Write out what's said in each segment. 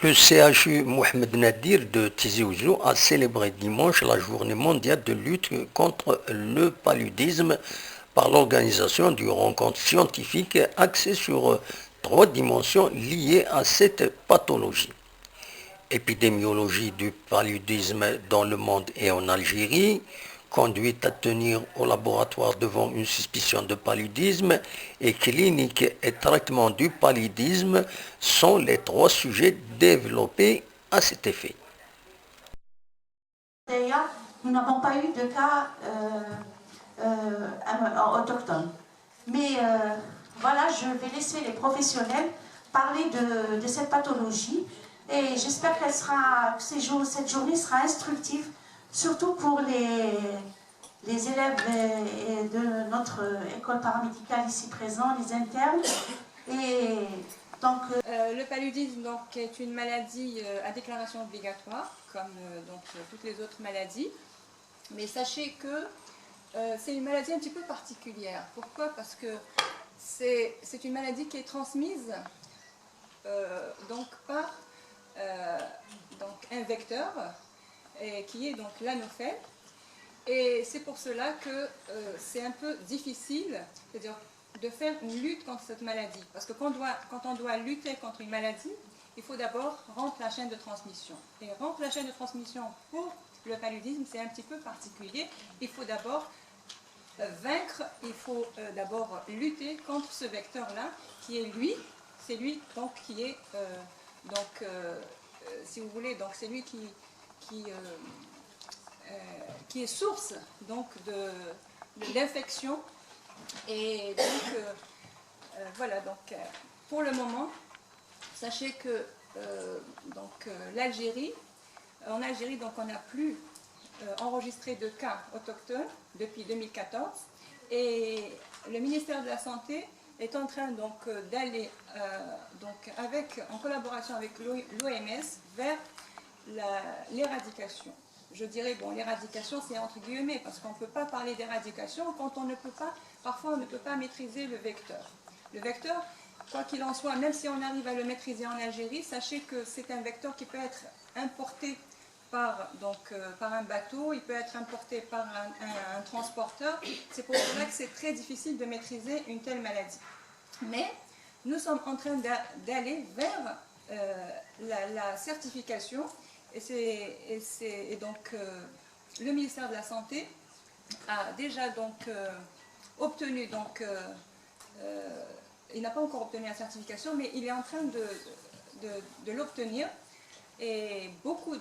Le CHU Mohamed Nadir de Tizi Ouzou a célébré dimanche la journée mondiale de lutte contre le paludisme par l'organisation d'une rencontre scientifique axée sur 3 dimensions liées à cette pathologie. Épidémiologie du paludisme dans le monde et en Algérie, conduite à tenir au laboratoire devant une suspicion de paludisme et clinique et traitement du paludisme sont les 3 sujets développés à cet effet. Nous n'avons pas eu de cas autochtones. Mais voilà, je vais laisser les professionnels parler de cette pathologie et j'espère que cette journée sera instructive, surtout pour les élèves de notre école paramédicale ici présents, les internes. Et donc, le paludisme donc, est une maladie à déclaration obligatoire, comme toutes les autres maladies. Mais sachez que c'est une maladie un petit peu particulière. Pourquoi? Parce que c'est une maladie qui est transmise par un vecteur qui est donc l'anophèle. Et c'est pour cela que c'est un peu difficile, c'est-à-dire de faire une lutte contre cette maladie. Parce que quand on doit lutter contre une maladie, il faut d'abord rompre la chaîne de transmission. Et rompre la chaîne de transmission pour le paludisme, c'est un petit peu particulier. Il faut d'abord vaincre, il faut d'abord lutter contre ce vecteur-là, qui est lui, c'est lui donc qui est, si vous voulez, donc c'est lui qui est source donc de l'infection. Et donc voilà, donc pour le moment, sachez que l'Algérie, en Algérie donc on n'a plus enregistré de cas autochtones depuis 2014 et le ministère de la Santé est en train donc d'aller en collaboration avec l'OMS vers l'éradication. Je dirais, bon, l'éradication, c'est entre guillemets, parce qu'on ne peut pas parler d'éradication quand on ne peut pas, parfois on ne peut pas maîtriser le vecteur. Le vecteur, quoi qu'il en soit, même si on arrive à le maîtriser en Algérie, sachez que c'est un vecteur qui peut être importé par un bateau, il peut être importé par un transporteur. C'est pour cela que c'est très difficile de maîtriser une telle maladie. Mais nous sommes en train d'aller vers la certification. Et donc le ministère de la Santé a déjà obtenu, il n'a pas encore obtenu la certification, mais il est en train de l'obtenir. Et beaucoup,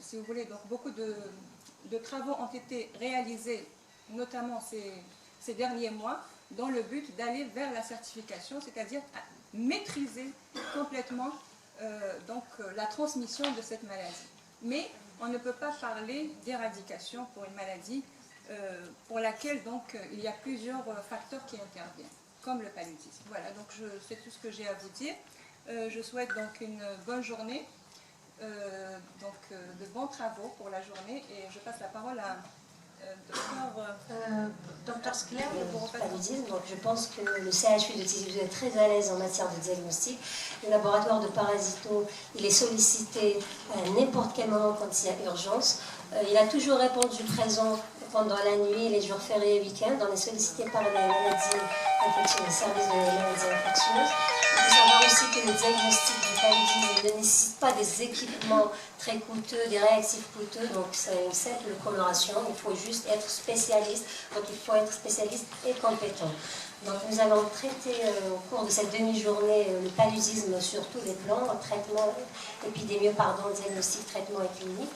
si vous voulez, beaucoup de travaux ont été réalisés, notamment ces derniers mois, dans le but d'aller vers la certification, c'est-à-dire maîtriser complètement la transmission de cette maladie. Mais on ne peut pas parler d'éradication pour une maladie pour laquelle il y a plusieurs facteurs qui interviennent, comme le paludisme. Voilà, donc c'est tout ce que j'ai à vous dire. Je souhaite donc une bonne journée, de bons travaux pour la journée et je passe la parole à Dr Skler, paludisme. Donc je pense que le CHU de Tizi Ouzou est très à l'aise en matière de diagnostic. Le laboratoire de parasito, il est sollicité à n'importe quel moment quand il y a urgence. Il a toujours répondu présent pendant la nuit, les jours fériés et week-ends. On est sollicité par les maladies infectieuses, les services de maladies infectieuses. Il faut savoir aussi que le diagnostic du paludisme ne nécessite pas des équipements très coûteux, des réactifs coûteux, donc c'est une simple coloration, il faut juste être spécialiste, donc il faut être spécialiste et compétent. Donc nous allons traiter au cours de cette demi-journée le paludisme sur tous les plans, traitement, diagnostic, traitement et clinique.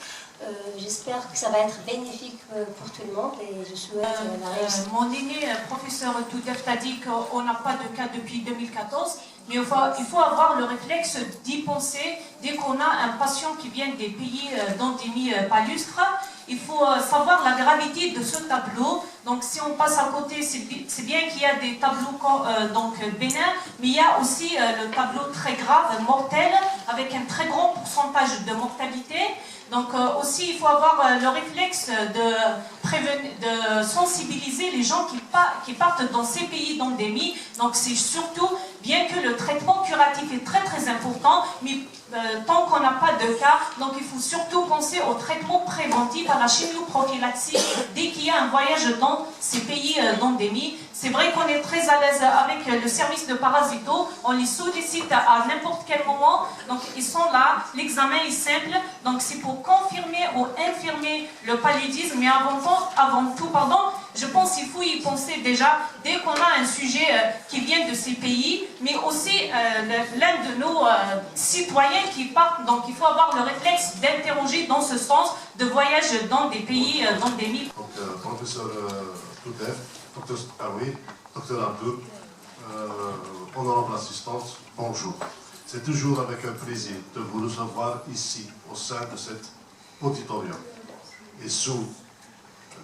J'espère que ça va être bénéfique pour tout le monde et je souhaite la réussite. Mon aîné, professeur Doudef, a dit qu'on n'a pas de cas depuis 2014, mais il faut avoir le réflexe d'y penser dès qu'on a un patient qui vient des pays d'endémie palustre. Il faut savoir la gravité de ce tableau. Donc si on passe à côté, c'est bien qu'il y a des tableaux bénins, mais il y a aussi le tableau très grave, mortel, avec un très grand pourcentage de mortalité. Donc aussi, il faut avoir le réflexe de sensibiliser les gens qui partent dans ces pays d'endémie. Donc c'est surtout bien que le traitement curatif est très très important, mais tant qu'on n'a pas de cas, donc il faut surtout penser au traitement préventif, à la chimioprophylaxie, dès qu'il y a un voyage dans ces pays d'endémie. C'est vrai qu'on est très à l'aise avec le service de parasito, on les sollicite à n'importe quel moment, donc ils sont là, l'examen est simple, donc c'est pour confirmer ou infirmer le paludisme, mais avant tout, je pense qu'il faut y penser déjà dès qu'on a un sujet qui vient de ces pays, mais aussi l'un de nos citoyens qui part, donc il faut avoir le réflexe d'interroger dans ce sens de voyage dans des pays d'endémie. Donc, professeur Toudef, docteur Abdou, honorable assistante, bonjour. C'est toujours avec un plaisir de vous recevoir ici, au sein de cet auditorium, et sous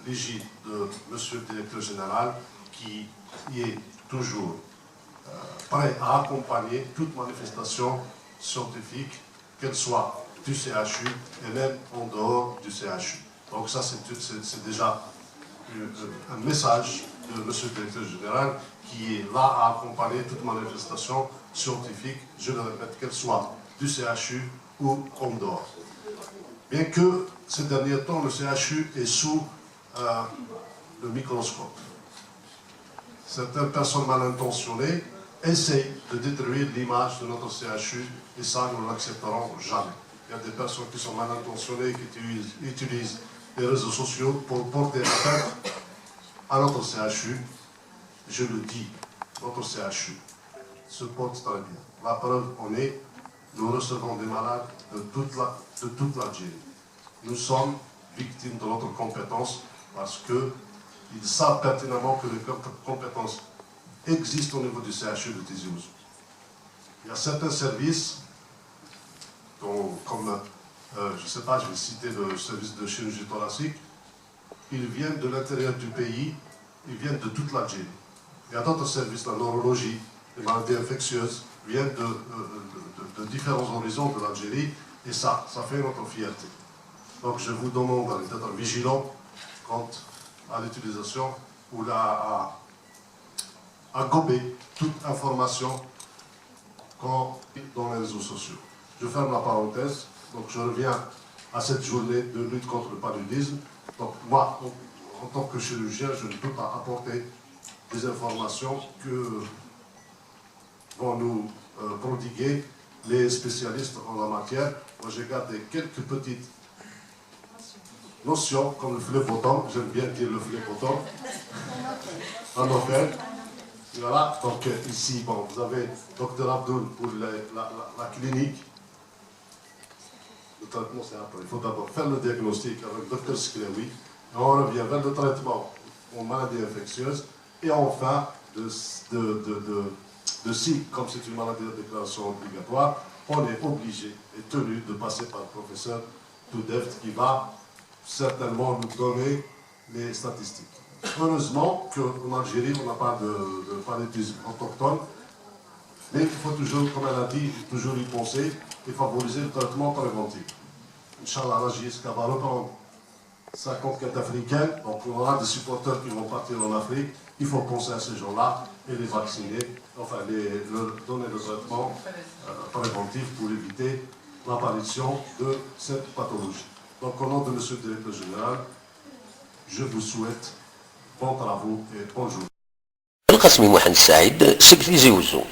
l'égide de Monsieur le Directeur Général, qui y est toujours prêt à accompagner toute manifestation scientifique, qu'elle soit du CHU et même en dehors du CHU. Donc ça, c'est déjà un message de Monsieur le Directeur Général qui est là à accompagner toute manifestation scientifique, je le répète, qu'elle soit du CHU ou en dehors. Bien que ces derniers temps, le CHU est sous le microscope. Certaines personnes mal intentionnées essayent de détruire l'image de notre CHU et ça, nous ne l'accepterons jamais. Il y a des personnes qui sont mal intentionnées, qui utilisent les réseaux sociaux pour porter atteinte à notre CHU. Je le dis, notre CHU se porte très bien. La preuve en est, nous recevons des malades de toute l'Algérie. Nous sommes victimes de notre compétence parce qu'ils savent pertinemment que les compétences existent au niveau du CHU de Tizi Ouzou. Il y a certains services, comme, je ne sais pas, je vais citer le service de chirurgie thoracique, ils viennent de l'intérieur du pays, ils viennent de toute l'Algérie. Il y a d'autres services, la neurologie, les maladies infectieuses, viennent de différents horizons de l'Algérie, et ça fait notre fierté. Donc je vous demande d'être vigilants quant à l'utilisation ou à gober toute information dans les réseaux sociaux. Je ferme la parenthèse, donc je reviens à cette journée de lutte contre le paludisme. Donc moi, en tant que chirurgien, je ne peux pas apporter des informations que vont nous prodiguer les spécialistes en la matière. Moi, j'ai gardé quelques petites notions, comme le phlebotomes, j'aime bien dire le phlebotomes, en offert. Voilà, donc ici, bon, vous avez Dr Abdoul pour la clinique. Le traitement, c'est après. Il faut d'abord faire le diagnostic avec Dr Skrewi. Et on revient vers le traitement aux maladies infectieuses. Et enfin, si, comme c'est une maladie de déclaration obligatoire, on est obligé et tenu de passer par le professeur Toudeft qui va certainement nous donner les statistiques. Heureusement qu'en Algérie, on n'a pas de paludisme autochtone, mais il faut toujours, comme elle a dit, toujours y penser et favoriser le traitement préventif. Inch'Allah, la JSK va reprendre sa conquête africaine, donc on aura des supporters qui vont partir en Afrique, il faut penser à ces gens-là et les vacciner, enfin leur donner le traitement préventif pour éviter l'apparition de cette pathologie. Donc au nom de M. le Directeur Général, je vous souhaite bons travaux et bonjour. القاسمي محمد السعيد سكرتير زي وزو